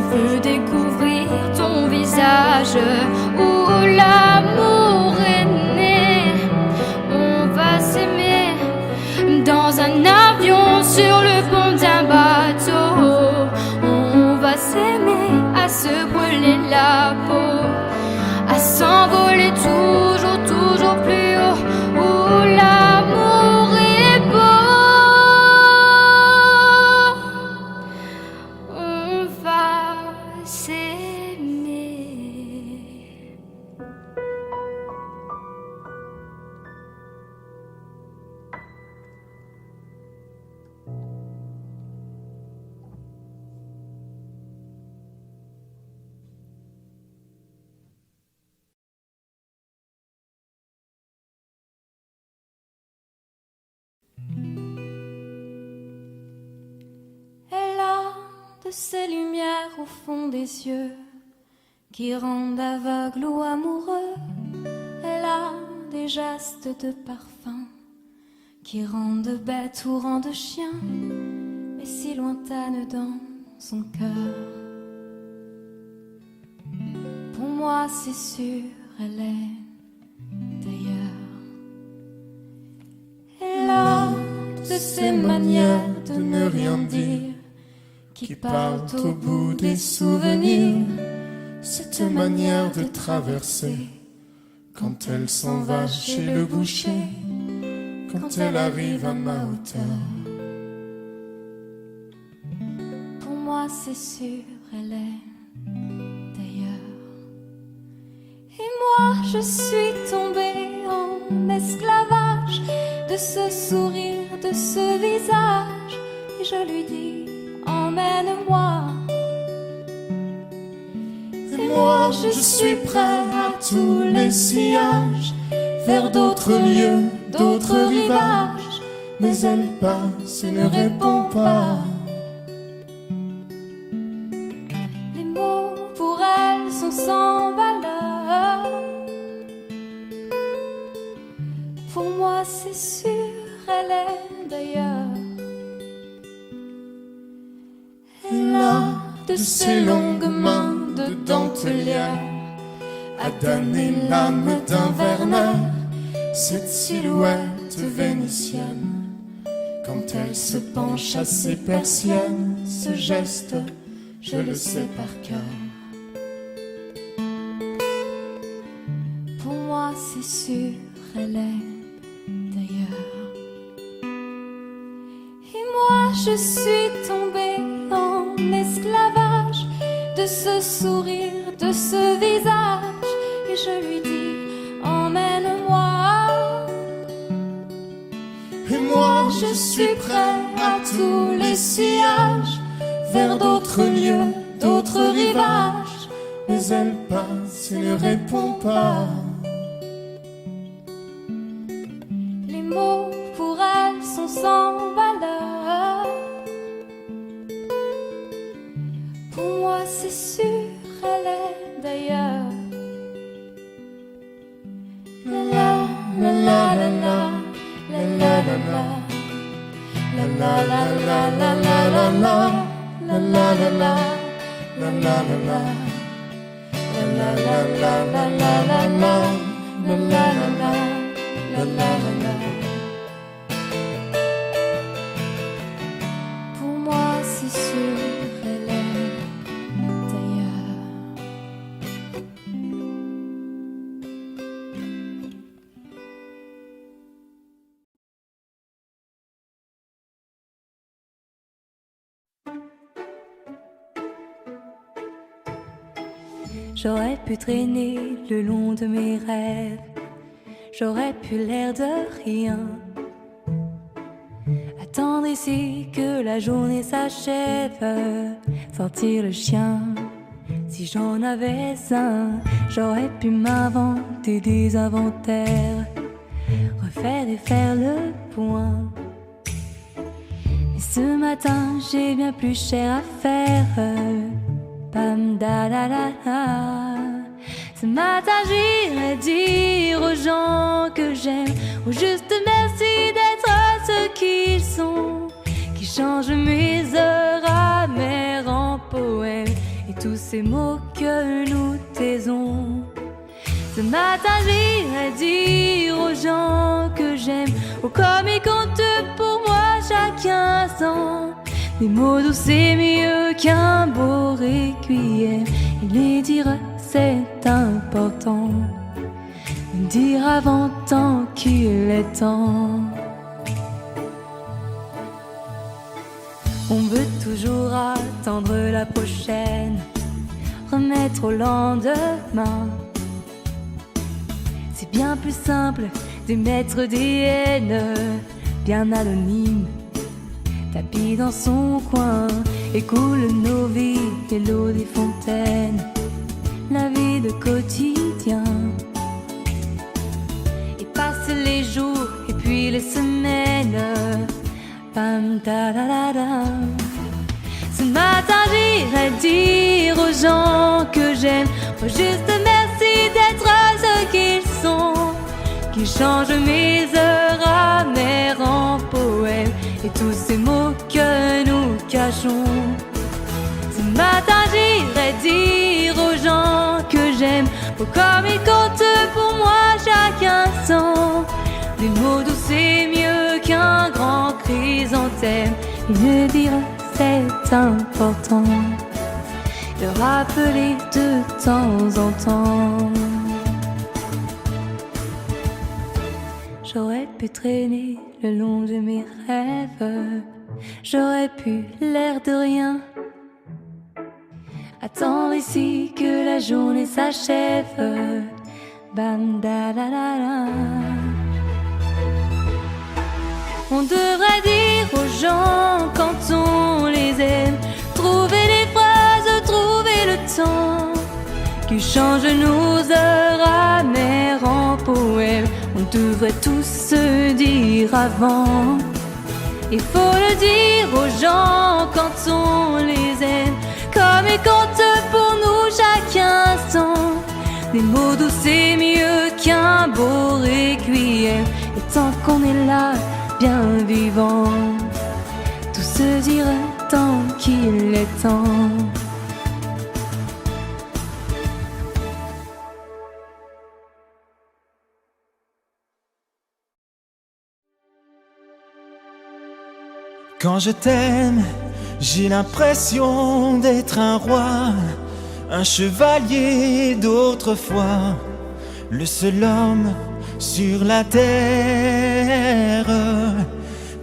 [SPEAKER 1] de ces lumières au fond des yeux qui rendent aveugle ou amoureux. Elle a des gestes de parfum qui rendent bête ou rendent chien, mais si lointaine dans son cœur. Pour moi c'est sûr, elle est d'ailleurs. Elle a de ces manières de ne rien dire qui partent au bout des souvenirs.
[SPEAKER 9] Cette manière de traverser quand elle s'en va chez le boucher, quand elle arrive à ma hauteur.
[SPEAKER 1] Pour moi c'est sûr, elle est d'ailleurs. Et moi je suis tombée en esclavage de ce sourire, de ce visage, et je lui dis emmène-moi.
[SPEAKER 9] Et moi je suis prêt à tous les sillages, vers d'autres lieux, d'autres rivages, mais elle passe et ne répond pas.
[SPEAKER 1] Les mots pour elle sont sans valeur. Pour moi c'est sûr, elle est d'ailleurs.
[SPEAKER 9] Elle a de ces longues mains de dentelière à damner l'âme d'un Werner. Cette silhouette vénitienne, quand elle se penche à ses persiennes, ce geste, je le sais par cœur.
[SPEAKER 1] Pour moi c'est sûr, elle est d'ailleurs. Et moi je suis tombée en esclavage de ce sourire, de ce visage, et je lui dis emmène-moi.
[SPEAKER 9] Et moi je suis prêt à tous les sillages, vers d'autres lieux, d'autres rivages, mais elle passe et ne répond pas.
[SPEAKER 1] Les mots pour elle sont sans valeur. Pour moi c'est sûr, elle est d'ailleurs. La la la la la la. La la la la, la la la la la la la, la la la la, la la la la, la la la la la la la, la la la, la la la. Pour moi c'est sûr, elle est d'ailleurs.
[SPEAKER 3] J'aurais pu traîner le long de mes rêves, j'aurais pu l'air de rien, attendre ici que la journée s'achève, sortir le chien si j'en avais un. J'aurais pu m'inventer des inventaires, refaire et faire le point. Mais ce matin j'ai bien plus cher à faire. Pam da da da da. Ce matin j'irai dire aux gens que j'aime, au juste merci d'être ceux qu'ils sont, qui changent mes heures amères en poèmes et tous ces mots que nous taisons. Ce matin j'irai dire aux gens que j'aime, oh comme ils comptent pour moi chaque instant. Des mots doux c'est mieux qu'un beau requiem, et les dire c'est important, me dire avant tant qu'il est temps. On veut toujours attendre la prochaine, remettre au lendemain. C'est bien plus simple d'émettre des haines, bien anonymes, tapis dans son coin, et coule nos vies et l'eau des fontaines, la vie de quotidien. Et passent les jours et puis les semaines, pam da da da da. Ce
[SPEAKER 1] matin j'irai dire aux gens que j'aime, oh juste merci d'être ce qu'ils sont, qui changent mes heures amères en poèmes et tous ces mots que nous cachons. Ce matin j'irai dire aux gens que j'aime, oh comme ils comptent pour moi chaque instant. Des mots doux c'est mieux qu'un grand chrysanthème, et me dire c'est important, le rappeler de temps en temps. J'aurais pu traîner le long de mes rêves, j'aurais pu l'air de rien, attendre ici que la journée s'achève. Bam da la la la. On devrait dire aux gens quand on les aime, trouver les phrases, trouver le temps qui change nos heures amères en poèmes. On devrait tous se dire avant. Il faut le dire aux gens quand on les aime, comme ils comptent pour nous chaque instant. Des mots doux c'est mieux qu'un beau requiem, et tant qu'on est là, bien vivant, tout se dira tant qu'il est temps.
[SPEAKER 10] Quand je t'aime, j'ai l'impression d'être un roi, un chevalier d'autrefois, le seul homme sur la terre.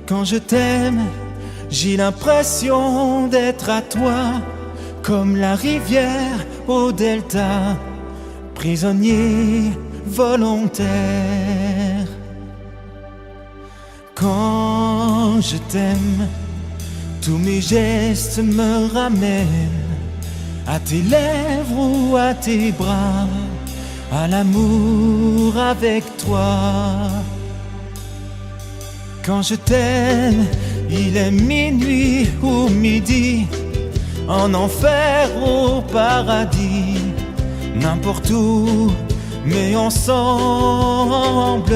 [SPEAKER 10] Quand je t'aime, j'ai l'impression d'être à toi, comme la rivière au delta, prisonnier volontaire. Quand je t'aime, tous mes gestes me ramènent à tes lèvres ou à tes bras, à l'amour avec toi. Quand je t'aime, il est minuit ou midi, en enfer ou paradis, n'importe où, mais ensemble.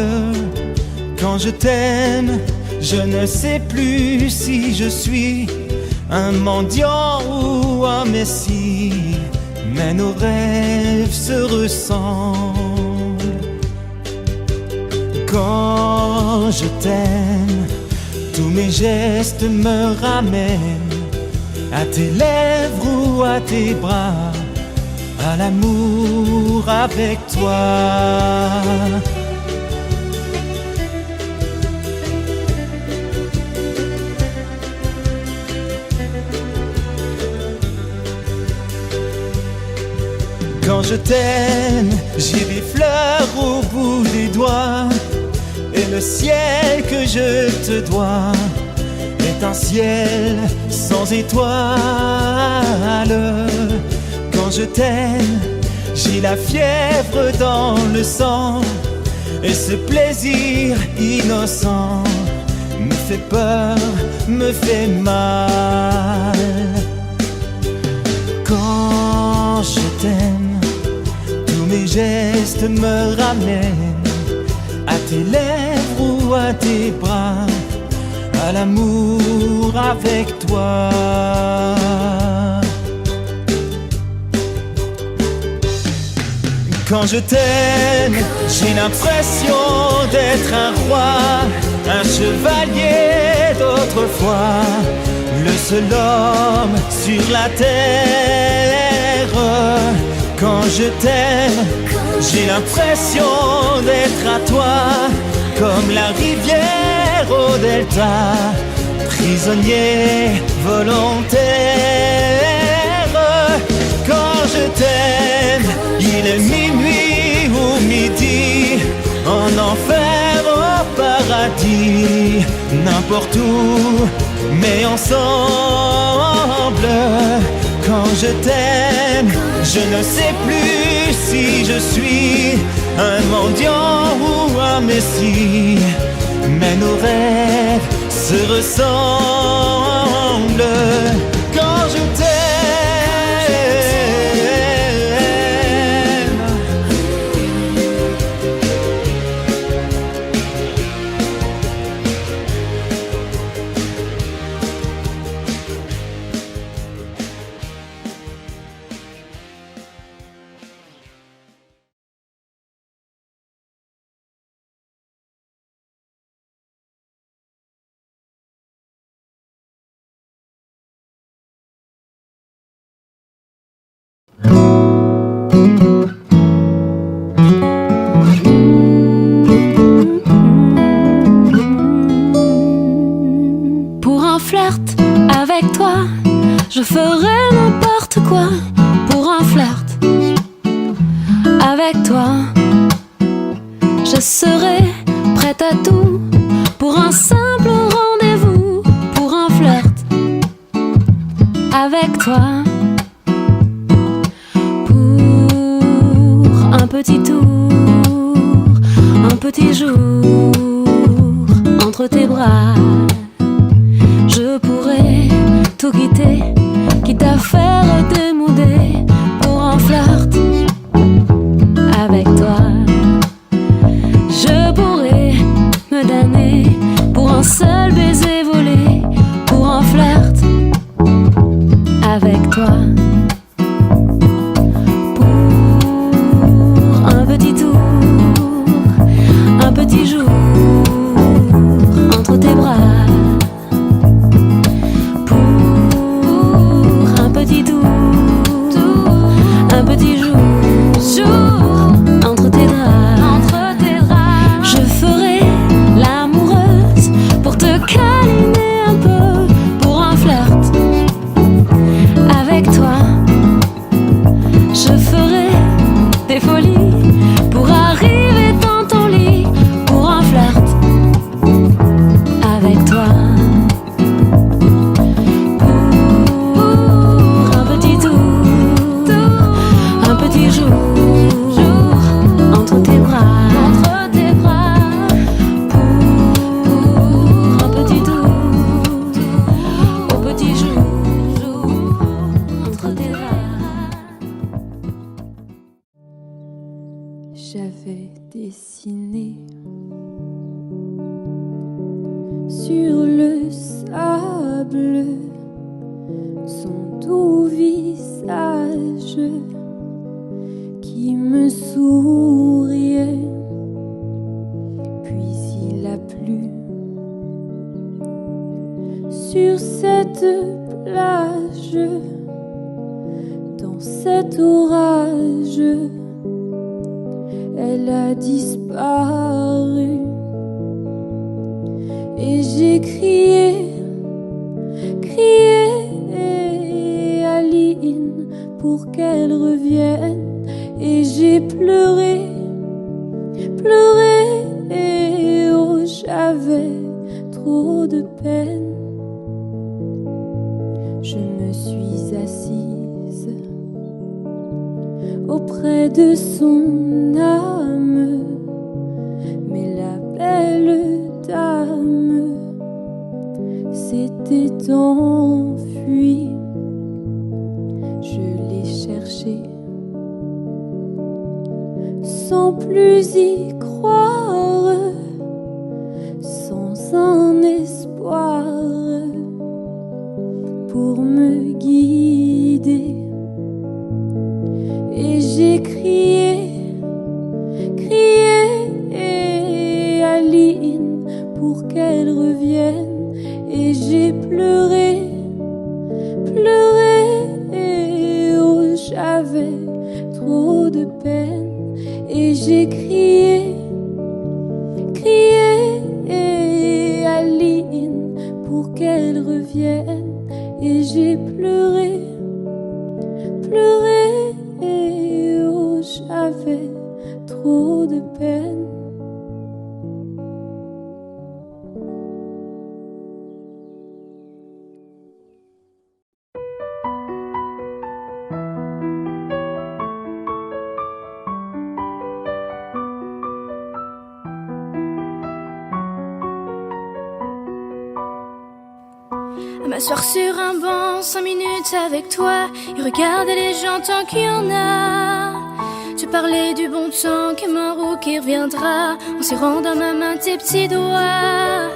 [SPEAKER 10] Quand je t'aime, je ne sais plus si je suis un mendiant ou un messie, mais nos rêves se ressemblent. Quand je t'aime, tous mes gestes me ramènent à tes lèvres ou à tes bras, à l'amour avec toi. Quand je t'aime, j'ai des fleurs au bout des doigts, et le ciel que je te dois est un ciel sans étoiles. Quand je t'aime, j'ai la fièvre dans le sang, et ce plaisir innocent me fait peur, me fait mal. Quand je t'aime, tous mes gestes me ramènent à tes lèvres ou à tes bras, à l'amour avec toi. Quand je t'aime, j'ai l'impression d'être un roi, un chevalier d'autrefois, le seul homme sur la terre. Quand je t'aime, j'ai l'impression d'être à toi, comme la rivière au delta, prisonnier volontaire. Quand je t'aime, il est minuit ou midi, en enfer au paradis, n'importe où, mais ensemble. Quand je t'aime, je ne sais plus si je suis un mendiant ou un messie, mais nos rêves se ressemblent. Quand je
[SPEAKER 1] Je ferai n'importe quoi pour un flirt avec toi. Je serai prête à tout pour un simple rendez-vous, pour un flirt avec toi. Pour un petit tour, un petit jour entre tes bras. Je pourrais tout quitter, quitte à faire démouder pour un flirt avec toi. Je pourrais me damner pour un seul baiser volé, pour un flirt avec toi. Pour un petit tour, un petit jour entre tes bras. Un petit jour entre tes draps. Je ferai l'amoureuse pour te câliner un peu, pour un flirt avec toi. Je ferai des folies pour arriver dans ton lit, pour un flirt avec toi.
[SPEAKER 11] J'avais dessiné sur le sable son doux visage qui me souriait. Puis il a plu sur cette plage, dans cet orage. Elle a disparu et j'ai crié, crié Aline pour qu'elle revienne. Et j'ai pleuré, pleuré, oh j'avais trop de peine. Je me suis assise auprès de son âme, mais la belle dame s'était enfuie. Je l'ai cherchée sans plus y croire, sans un espoir pour me guider. Et j'ai crié, crié Aline pour qu'elle revienne. Et j'ai pleuré, pleuré, oh j'avais trop de peine. Et j'ai crié, crié Aline pour qu'elle revienne. Et j'ai pleuré, pleuré, oh j'avais trop de peine.
[SPEAKER 12] À m'asseoir sur un banc 5 minutes avec toi et regarder les gens tant qu'il y en a. Tu parlais du bon temps comme un roux qui reviendra, en serrant dans ma main tes petits doigts.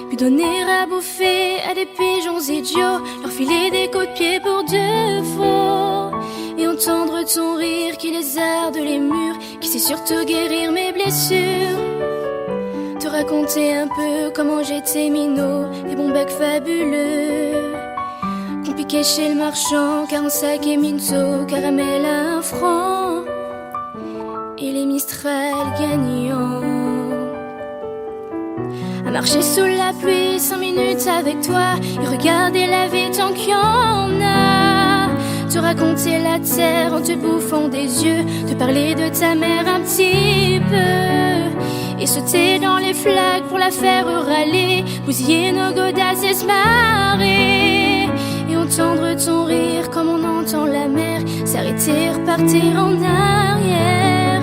[SPEAKER 12] Puis donner à bouffer à des pigeons idiots, leur filer des coups de pied pour de faux. Et entendre ton rire qui lézarde les murs, qui sait surtout guérir mes blessures. Te raconter un peu comment j'étais minot, des bons becs fabuleux qu'on piquait chez le marchand, 45 et minto, caramel à 1 franc, et les Mistral gagnants. À marcher sous la pluie 5 minutes avec toi et regarder la vie tant qu'il y en a. raconter la terre en te bouffant des yeux, te parler de ta mère un petit peu, et sauter dans les flaques pour la faire râler, bousiller nos godasses et se marrer, et entendre ton rire comme on entend la mer s'arrêter, repartir en arrière,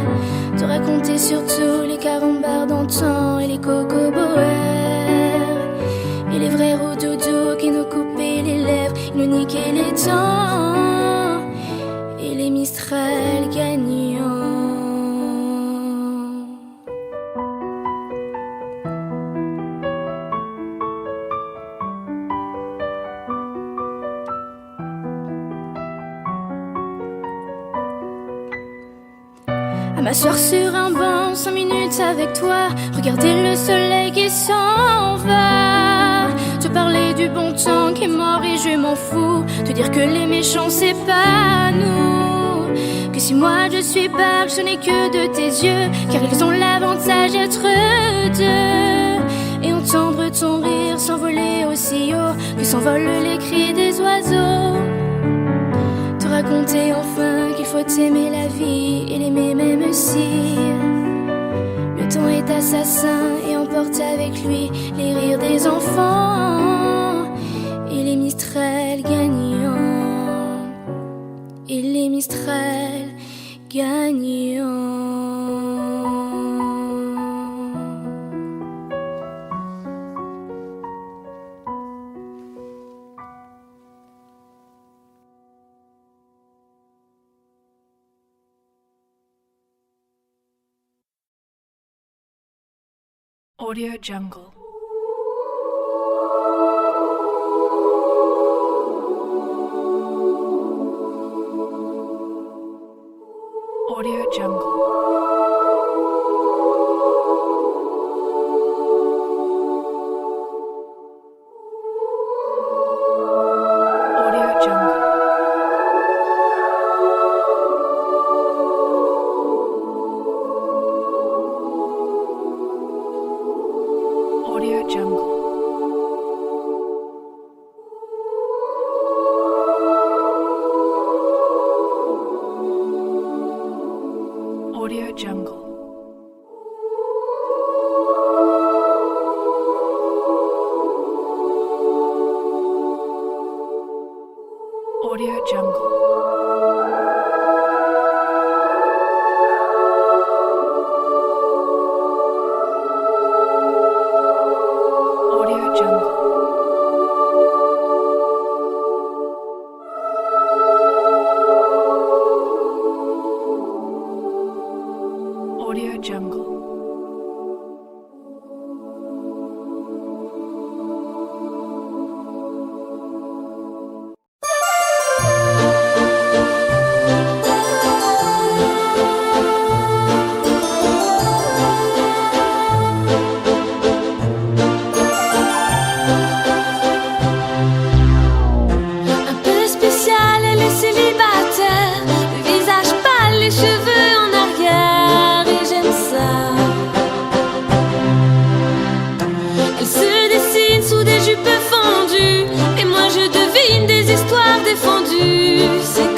[SPEAKER 12] te raconter surtout les carambars d'antan et les cocoboères, et les vrais roudoudous qui nous coupaient les lèvres, ils nous niquaient les dents, et les Mistral gagnants. À m'asseoir sur un banc 5 minutes avec toi, regarder le soleil qui s'en va, te parler du bon temps qui est mort et je m'en fous, te dire que les méchants c'est pas nous, que si moi je suis barque je n'ai que de tes yeux, car ils ont l'avantage d'être deux, et entendre ton rire s'envoler aussi haut que s'envolent les cris des oiseaux, te raconter enfin qu'il faut aimer la vie et l'aimer même si le temps est assassin et emporte avec lui les rires des enfants, et les Mistral gagnants, et les Mistral gagnants.
[SPEAKER 13] Audio Jungle. Audio Jungle. Audio Jungle. Audio Jungle. Audio Jungle. Audio Jungle.
[SPEAKER 14] Un peu spécial, elle est célibataire, le visage pâle, les cheveux en arrière, et j'aime ça. Elle se dessine sous des jupes fendues, et moi je devine des histoires défendues. C'est